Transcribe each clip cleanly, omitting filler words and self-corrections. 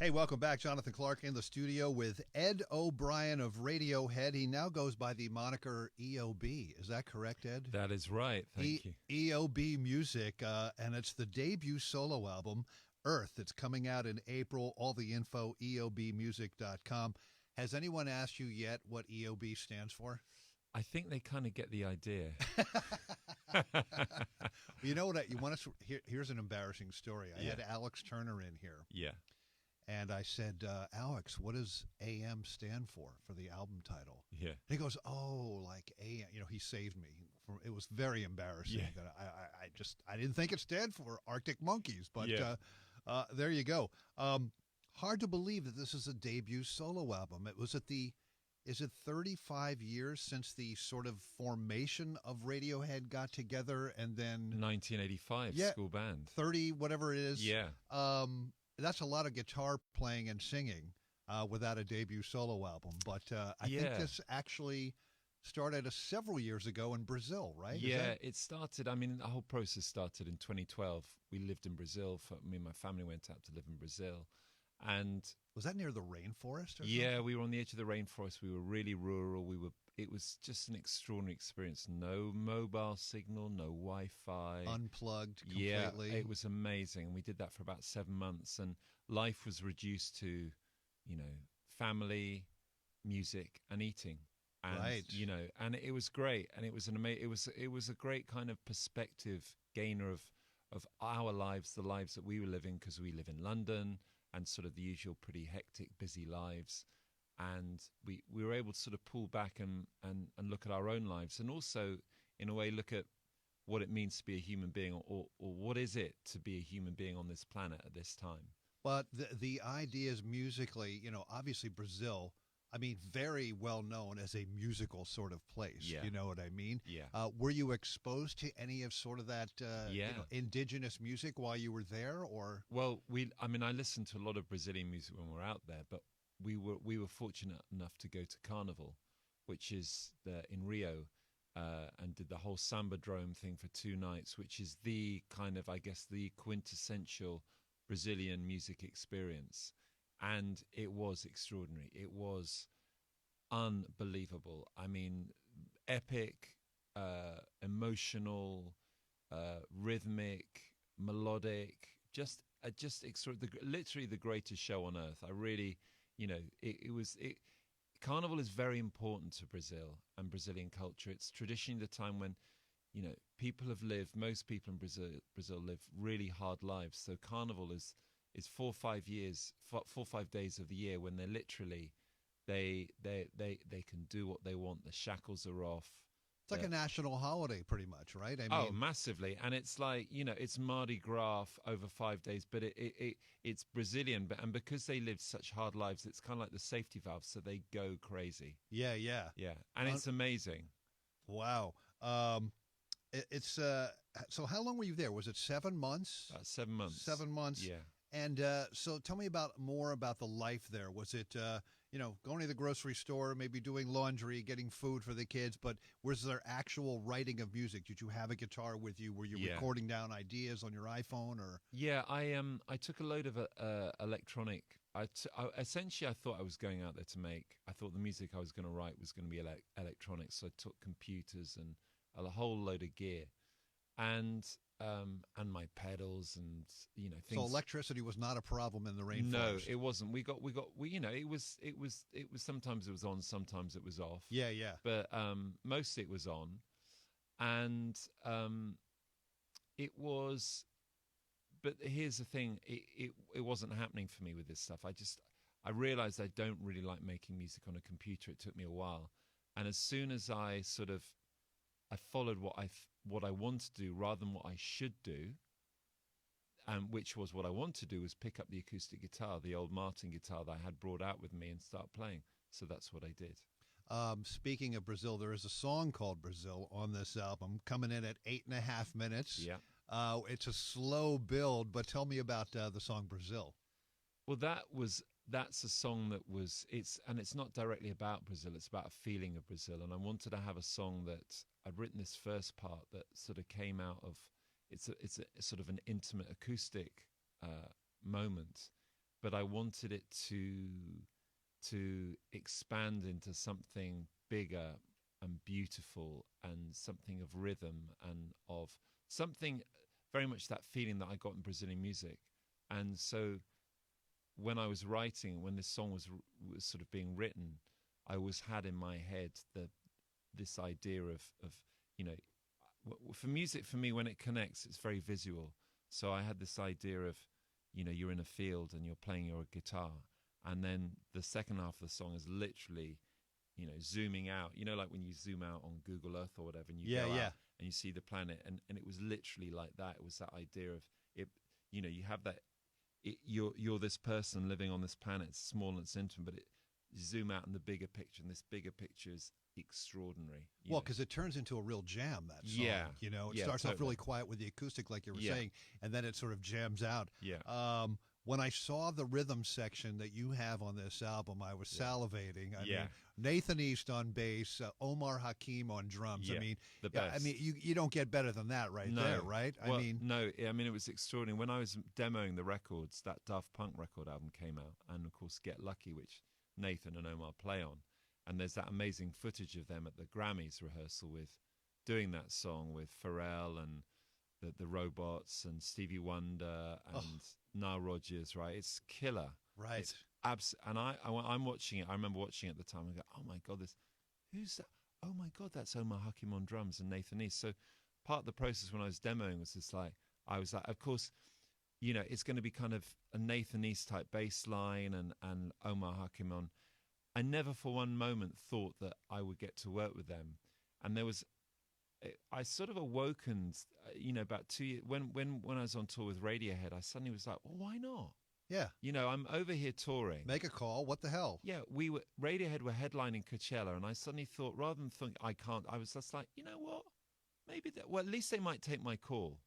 Hey, welcome back. Jonathan Clarke in the studio with Ed O'Brien of Radiohead. He now goes by the moniker EOB. Is that correct, Ed? That is right. Thank you. EOB Music, and it's the debut solo album, Earth. It's coming out in April. All the info, eobmusic.com. Has anyone asked you yet what EOB stands for? I think they kind of get the idea. You know what? You want to here's an embarrassing story. I had Alex Turner in here. Yeah. And I said, Alex, what does AM stand for the album title? Yeah. And he goes, oh, like AM. You know, he saved me. It was very embarrassing. Yeah. That I didn't think it stood for Arctic Monkeys. But there you go. Hard to believe that this is a debut solo album. Is it 35 years since the sort of formation of Radiohead got together and then 1985 school band. 30, whatever it is. Yeah. That's a lot of guitar playing and singing without a debut solo album. But I think this actually started several years ago in Brazil, right? Yeah, it started. I mean, the whole process started in 2012. We lived in Brazil. Me and my family went out to live in Brazil. And was that near the rainforest or yeah, something? we were on the edge of the rainforest. We were really rural. It was just an extraordinary experience. No mobile signal, no Wi-Fi. Unplugged completely. Yeah, it was amazing. We did that for about 7 months, and life was reduced to, family, music, and eating. And, right. And it was great. And it was it was a great kind of perspective gainer of our lives, the lives that we were living, because we live in London and sort of the usual pretty hectic, busy lives. And we were able to sort of pull back and look at our own lives, and also, in a way, look at what it means to be a human being, or what is it to be a human being on this planet at this time. But the ideas musically, obviously Brazil, I mean, very well known as a musical sort of place. Yeah. You know what I mean? Yeah. Were you exposed to any of sort of that indigenous music while you were there, or? Well, I listened to a lot of Brazilian music when we were out there, but we were fortunate enough to go to Carnival, which is in Rio, and did the whole Samba Drome thing for 2 nights, which is the kind of, I guess, the quintessential Brazilian music experience. And it was extraordinary. It was unbelievable. I mean, epic, emotional, rhythmic, melodic, just extraordinary. Literally the greatest show on earth. I really... Carnival is very important to Brazil and Brazilian culture. It's traditionally the time when, most people in Brazil live really hard lives. So Carnival is 4 or 5 days of the year when they're literally, they can do what they want. The shackles are off. It's like a national holiday, pretty much, right? I mean, massively. And it's like, it's Mardi Gras over 5 days, but it's Brazilian. And because they live such hard lives, it's kind of like the safety valve, so they go crazy. Yeah. And it's amazing. Wow. It's so how long were you there? Was it 7 months? 7 months. 7 months. Yeah. And so tell me more about the life there. Was it, going to the grocery store, maybe doing laundry, getting food for the kids, but was there actual writing of music? Did you have a guitar with you? Were you recording down ideas on your iPhone or? Yeah, I took a load of electronic. Essentially, I thought I was going out there I thought the music I was going to write was going to be electronic. So I took computers and a whole load of gear. And my pedals and things. So electricity was not a problem in the rainforest. No, it wasn't. We it was sometimes it was on, sometimes it was off. Yeah. But mostly it was on, and it was. But here's the thing: it wasn't happening for me with this stuff. I realized I don't really like making music on a computer. It took me a while, and as soon as I followed what I want to do rather than what I should do, which was what I want to do was pick up the acoustic guitar, the old Martin guitar that I had brought out with me, and start playing. So that's what I did. Speaking of Brazil, there is a song called Brazil on this album, coming in at 8.5 minutes. Yeah. It's a slow build, but tell me about the song Brazil. Well, that's a song that it's not directly about Brazil. It's about a feeling of Brazil. And I wanted to have a song that I'd written this first part that sort of came out of, it's a sort of an intimate acoustic moment. but I wanted it to expand into something bigger and beautiful, and something of rhythm, and of something very much that feeling that I got in Brazilian music. And so when I was writing, when this song was sort of being written, I always had in my head this idea of you know, for music, for me, when it connects, it's very visual. So I had this idea of, you know, you're in a field and you're playing your guitar, and then the second half of the song is literally, you know, zooming out. You know, like when you zoom out on Google Earth or whatever, and you go out and you see the planet, and it was literally like that. It was that idea of it. You know, you have that. You're this person living on this planet, it's small and it's intimate, but you zoom out in the bigger picture, and this bigger picture is extraordinary. Well, because it turns into a real jam, that song. Yeah. You know, it starts off really quiet with the acoustic, like you were saying, and then it sort of jams out. Yeah. When I saw the rhythm section that you have on this album, I was salivating. I mean, Nathan East on bass, Omar Hakim on drums. Yeah, I mean, the best. I mean, you don't get better than that there, right? Well, I mean, no. I mean, it was extraordinary. When I was demoing the records, that Daft Punk record album came out, and of course, Get Lucky, which Nathan and Omar play on, and there's that amazing footage of them at the Grammys rehearsal with doing that song with Pharrell and the Robots and Stevie Wonder and Nile Rodgers, right? It's killer. Right. It's and I'm watching it. I remember watching it at the time and go, oh my God, who's that? Oh my God, that's Omar Hakim on drums and Nathan East. So part of the process when I was demoing was just like, I was like, of course, you know, it's going to be kind of a Nathan East type bass line and Omar Hakim on. I never for one moment thought that I would get to work with them. And I sort of awokened, you know, about 2 years, when I was on tour with Radiohead, I suddenly was like, well, why not? Yeah. You know, I'm over here touring. Make a call. What the hell? Yeah, Radiohead were headlining Coachella, and I suddenly thought, rather than think I can't, I was just like, you know what? Maybe at least they might take my call,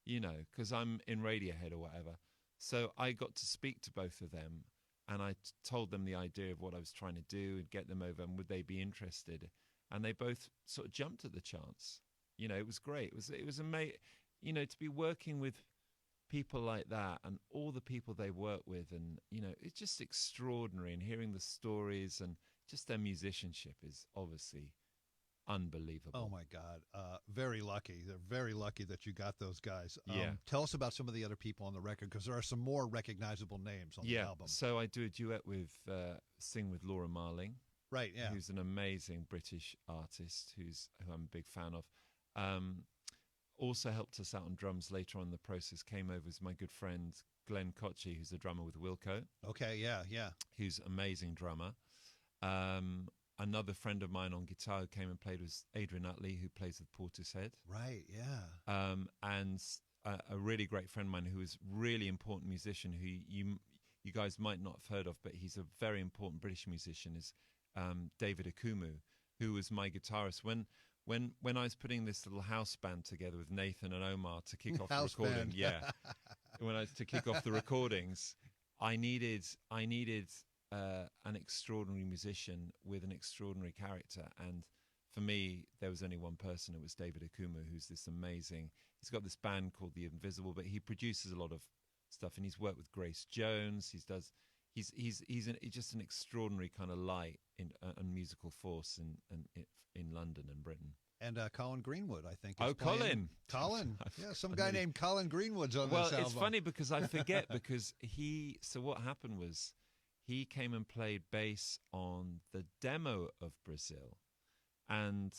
you know, because I'm in Radiohead or whatever. So I got to speak to both of them, and I told them the idea of what I was trying to do and get them over, and would they be interested? And they both sort of jumped at the chance. You know, it was great. It was amazing, you know, to be working with people like that and all the people they work with, and, you know, it's just extraordinary. And hearing the stories and just their musicianship is obviously unbelievable. Oh, my God. Very lucky. They're very lucky that you got those guys. Yeah. Tell us about some of the other people on the record, because there are some more recognizable names on the album. So I do a duet with, sing with Laura Marling. Right, yeah. Who's an amazing British artist who I'm a big fan of. Also helped us out on drums later on in the process. Came over as my good friend Glenn Cocchi, who's the drummer with Wilco. Okay, yeah. Who's an amazing drummer. Another friend of mine on guitar who came and played was Adrian Utley, who plays with Portishead. Right, yeah. And a really great friend of mine who is really important musician, who you guys might not have heard of, but he's a very important British musician, is David Akumu, who was my guitarist when I was putting this little house band together with Nathan and Omar to kick off the recording. Band. Yeah, to kick off the recordings, I needed an extraordinary musician with an extraordinary character, and for me, there was only one person. It was David Akumu, who's this amazing. He's got this band called The Invisible, but he produces a lot of stuff, and he's worked with Grace Jones. He's just an extraordinary kind of light and musical force in London and Britain. And Colin Greenwood, I think. Colin. Yeah, some guy named Colin Greenwood's on this album. Well, it's funny because I forget, because so what happened was he came and played bass on the demo of Brazil. And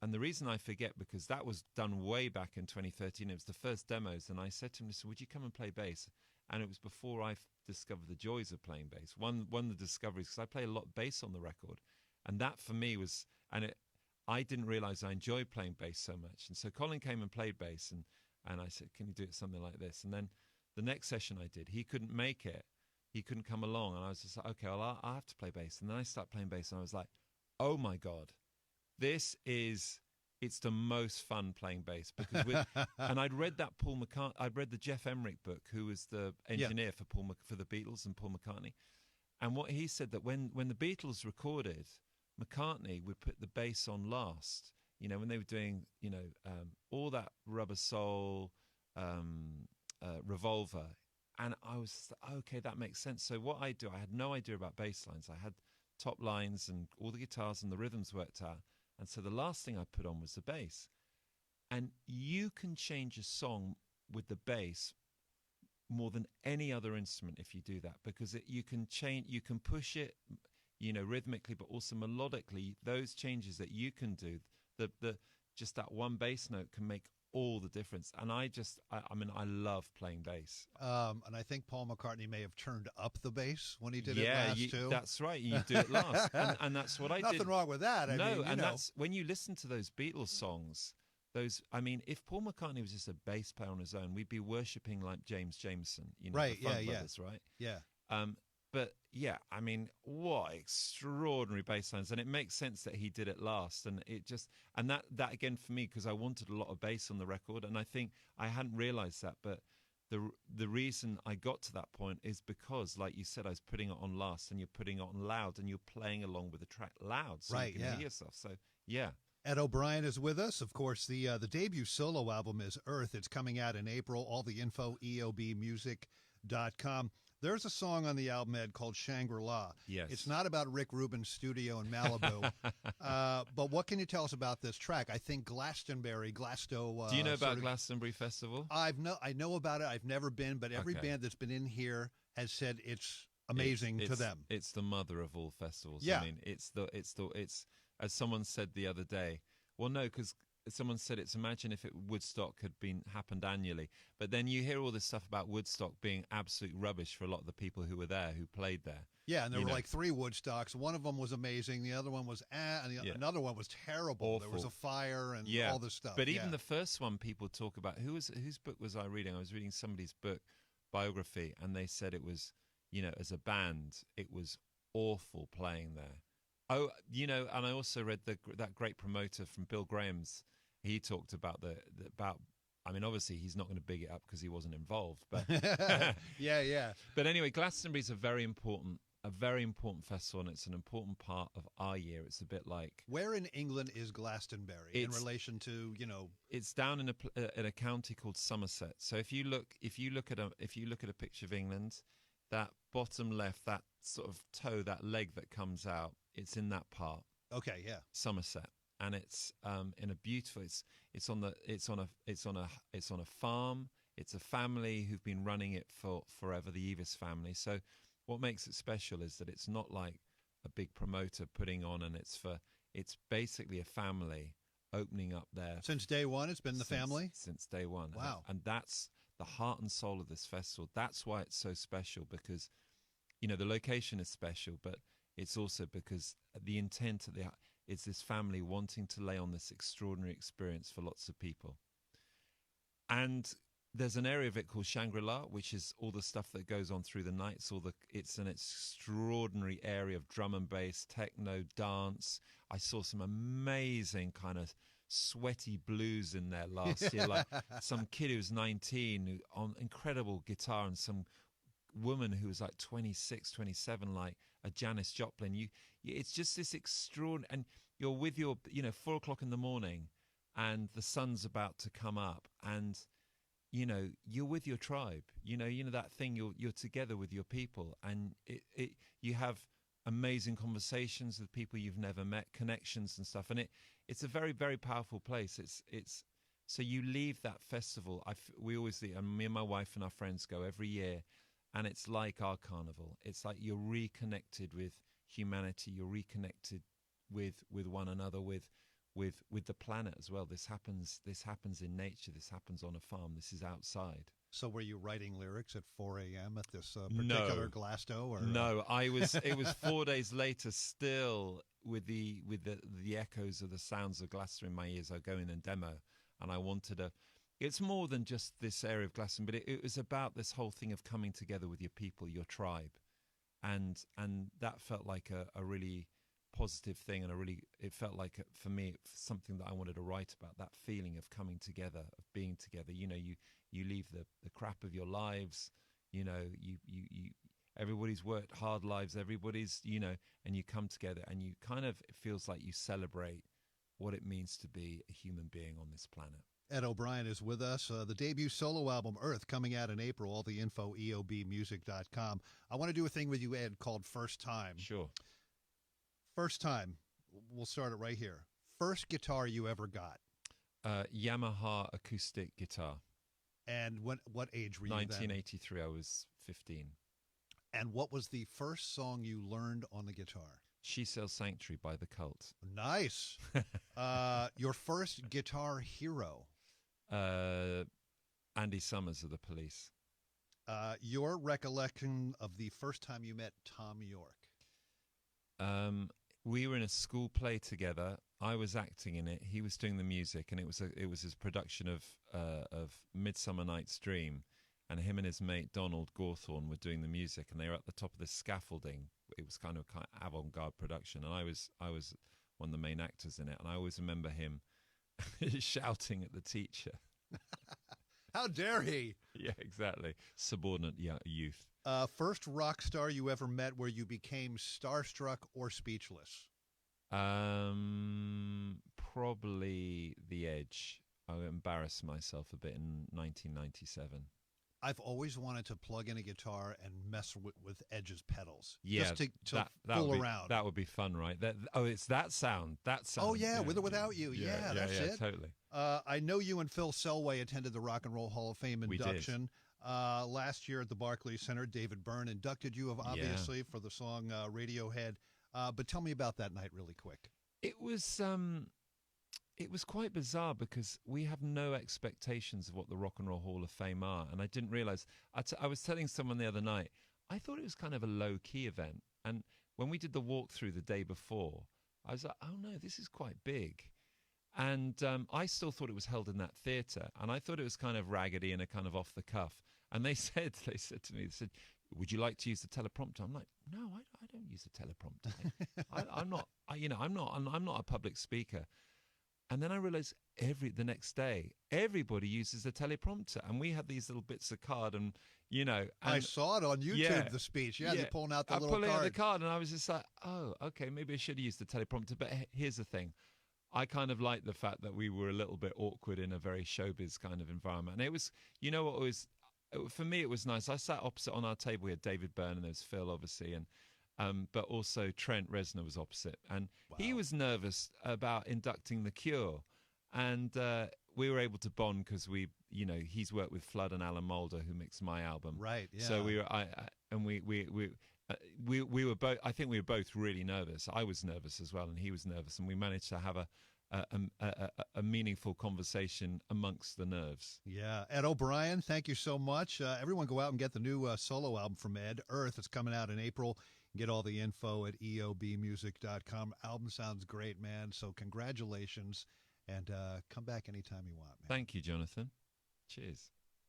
the reason I forget, because that was done way back in 2013. It was the first demos. And I said to him, listen, would you come and play bass? And it was before I discovered the joys of playing bass. One of the discoveries, because I play a lot of bass on the record. And that for me was, I didn't realize I enjoyed playing bass so much. And so Colin came and played bass, and I said, can you do it something like this? And then the next session I did, he couldn't make it. He couldn't come along. And I was just like, okay, well, I'll have to play bass. And then I started playing bass, and I was like, oh my God, it's the most fun playing bass, because and I'd read that I'd read the Jeff Emmerich book, who was the engineer for the Beatles and Paul McCartney. And what he said, that when the Beatles recorded, McCartney would put the bass on last, you know, when they were doing, you know, all that Rubber Soul, Revolver, And I was, okay, that makes sense. So what I do, I had no idea about bass lines. I had top lines and all the guitars and the rhythms worked out. And so the last thing I put on was the bass. And you can change a song with the bass more than any other instrument if you do that, because you can change, you can push it, rhythmically, but also melodically. Those changes that you can do, the just that one bass note can make all the difference. And I mean, I love playing bass. And I think Paul McCartney may have turned up the bass when he did it last too. That's right. You do it last, and that's what I did. Nothing wrong with that. I mean, that's when you listen to those Beatles songs. I mean, if Paul McCartney was just a bass player on his own, we'd be worshipping like James Jameson, right? The Funk Brothers, right? Yeah. But yeah, I mean, what extraordinary bass lines, and it makes sense that he did it last, and that again for me, because I wanted a lot of bass on the record, and I think I hadn't realized that, but the reason I got to that point is because, like you said, I was putting it on last, and you're putting it on loud, and you're playing along with the track loud, so you can hear yourself. So yeah. Ed O'Brien is with us. Of course, the debut solo album is Earth. It's coming out in April. All the info, eobmusic.com. There's a song on the album, Ed, called Shangri-La. Yes. It's not about Rick Rubin's studio in Malibu. But what can you tell us about this track? I think Glastonbury. Do you know about Glastonbury Festival? I know about it. I've never been, but every band that's been in here has said it's amazing to them. It's the mother of all festivals. Yeah. I mean, it's as someone said the other day. Well, no, because someone said imagine if Woodstock had happened annually. But then you hear all this stuff about Woodstock being absolute rubbish for a lot of the people who were there, who played there. Yeah, and there were like 3 Woodstocks. One of them was amazing. The other one was and another one was terrible. Awful. There was a fire and all this stuff. But even the first one, people talk about. Whose book was I reading? I was reading somebody's book, biography, and they said it was, as a band, it was awful playing there. Oh, and I also read that great promoter from Bill Graham's. He talked about I mean, obviously he's not going to big it up because he wasn't involved, but yeah. But anyway, Glastonbury's a very important festival, and it's an important part of our year. It's a bit like, where in England is Glastonbury in relation to It's down in a county called Somerset. So if you look at a picture of England, that bottom left, that sort of toe, that leg that comes out, it's in that part. Okay, yeah. Somerset. And it's in a beautiful. It's on a farm. It's a family who've been running it for forever, the Evis family. So what makes it special is that it's not like a big promoter putting on, and it's basically a family opening up there. Since day one, it's been the family? Since day one. Wow. And that's the heart and soul of this festival. That's why it's so special, because, the location is special, but it's also because the intent is this family wanting to lay on this extraordinary experience for lots of people. And there's an area of it called Shangri-La, which is all the stuff that goes on through the night. It's an extraordinary area of drum and bass, techno, dance. I saw some amazing kind of sweaty blues in there last year, like some kid who's 19 on incredible guitar, and some woman who was like 26, 27, like a Janis Joplin. It's just this extraordinary, and you're with your 4 o'clock in the morning, and the sun's about to come up, and you're with your tribe. That thing, you're together with your people, and you have amazing conversations with people you've never met, connections and stuff, and it's a very, very powerful place. It's so you leave that festival. We always do, and me and my wife and our friends go every year, and it's like our carnival. It's like you're reconnected with humanity. You're reconnected with one another, with the planet as well. This happens in nature. This happens on a farm. This is outside. So were you writing lyrics at 4 a.m. at this particular Glasto? Or no, I was. It was 4 days later, still with the echoes of the sounds of Glastonbury in my ears. I go in and demo, and I wanted It's more than just this area of Glastonbury, but it was about this whole thing of coming together with your people, your tribe, and that felt like a really positive thing, and it felt like, for me, something that I wanted to write about, that feeling of coming together, of being together. You leave the crap of your lives, you everybody's worked hard lives, everybody's, and you come together, and you kind of, it feels like you celebrate what it means to be a human being on this planet. Ed O'Brien is with us. The debut solo album, Earth, coming out in April. All the info, eobmusic.com. I want to do a thing with you, Ed, called First Time. Sure. First time. We'll start it right here. First guitar you ever got? Yamaha acoustic guitar. And what age were you 1983, I was 15. And what was the first song you learned on the guitar? She Sells Sanctuary by The Cult. Nice. Your first guitar hero? Andy Summers of The Police. Your recollection of the first time you met Tom York? We were in a school play together. I was acting in it. He was doing the music, and it was his production of Midsummer Night's Dream. And him and his mate Donald Gawthorne were doing the music, and they were at the top of this scaffolding. It was kind of avant-garde production, and I was one of the main actors in it. And I always remember him shouting at the teacher. How dare he? Yeah, exactly. Subordinate youth. First rock star you ever met where you became starstruck or speechless? Probably The Edge. I embarrassed myself a bit in 1997. I've always wanted to plug in a guitar and mess with Edge's pedals. Yeah, just to fool around. That would be fun, right? It's that sound. That sound. Oh, yeah, with or without you. Yeah, that's it. Totally. I know you and Phil Selway attended the Rock and Roll Hall of Fame induction. We did. Last year at the Barclays Center. David Byrne inducted you, obviously, for the song Radiohead. But tell me about that night really quick. It was quite bizarre because we have no expectations of what the Rock and Roll Hall of Fame are. And I didn't realize, I was telling someone the other night, I thought it was kind of a low-key event. And when we did the walkthrough the day before, I was like, oh no, this is quite big. And I still thought it was held in that theatre. And I thought it was kind of raggedy and a kind of off the cuff. And they said to me, would you like to use the teleprompter? I'm like, no, I don't use the teleprompter. I'm not a public speaker. And then I realized the next day, everybody uses the teleprompter. And we had these little bits of card and. I saw it on YouTube, the speech. Yeah, they're pulling out the little card. Pulling out the card, and I was just like, oh, okay, maybe I should have used the teleprompter. But here's the thing. I kind of liked the fact that we were a little bit awkward in a very showbiz kind of environment. And it was, for me, it was nice. I sat opposite on our table. We had David Byrne, and there was Phil, obviously, and but also Trent Reznor was opposite. And he was nervous about inducting The Cure. And we were able to bond because he's worked with Flood and Alan Moulder, who mixed my album. Right. Yeah. So we were both. I think we were both really nervous. I was nervous as well, and he was nervous, and we managed to have a meaningful conversation amongst the nerves. Yeah. Ed O'Brien, thank you so much. Everyone, go out and get the new solo album from Ed, Earth. It's coming out in April. Get all the info at eobmusic.com. Album sounds great, man. So congratulations. And come back anytime you want, man. Thank you, Jonathan. Cheers.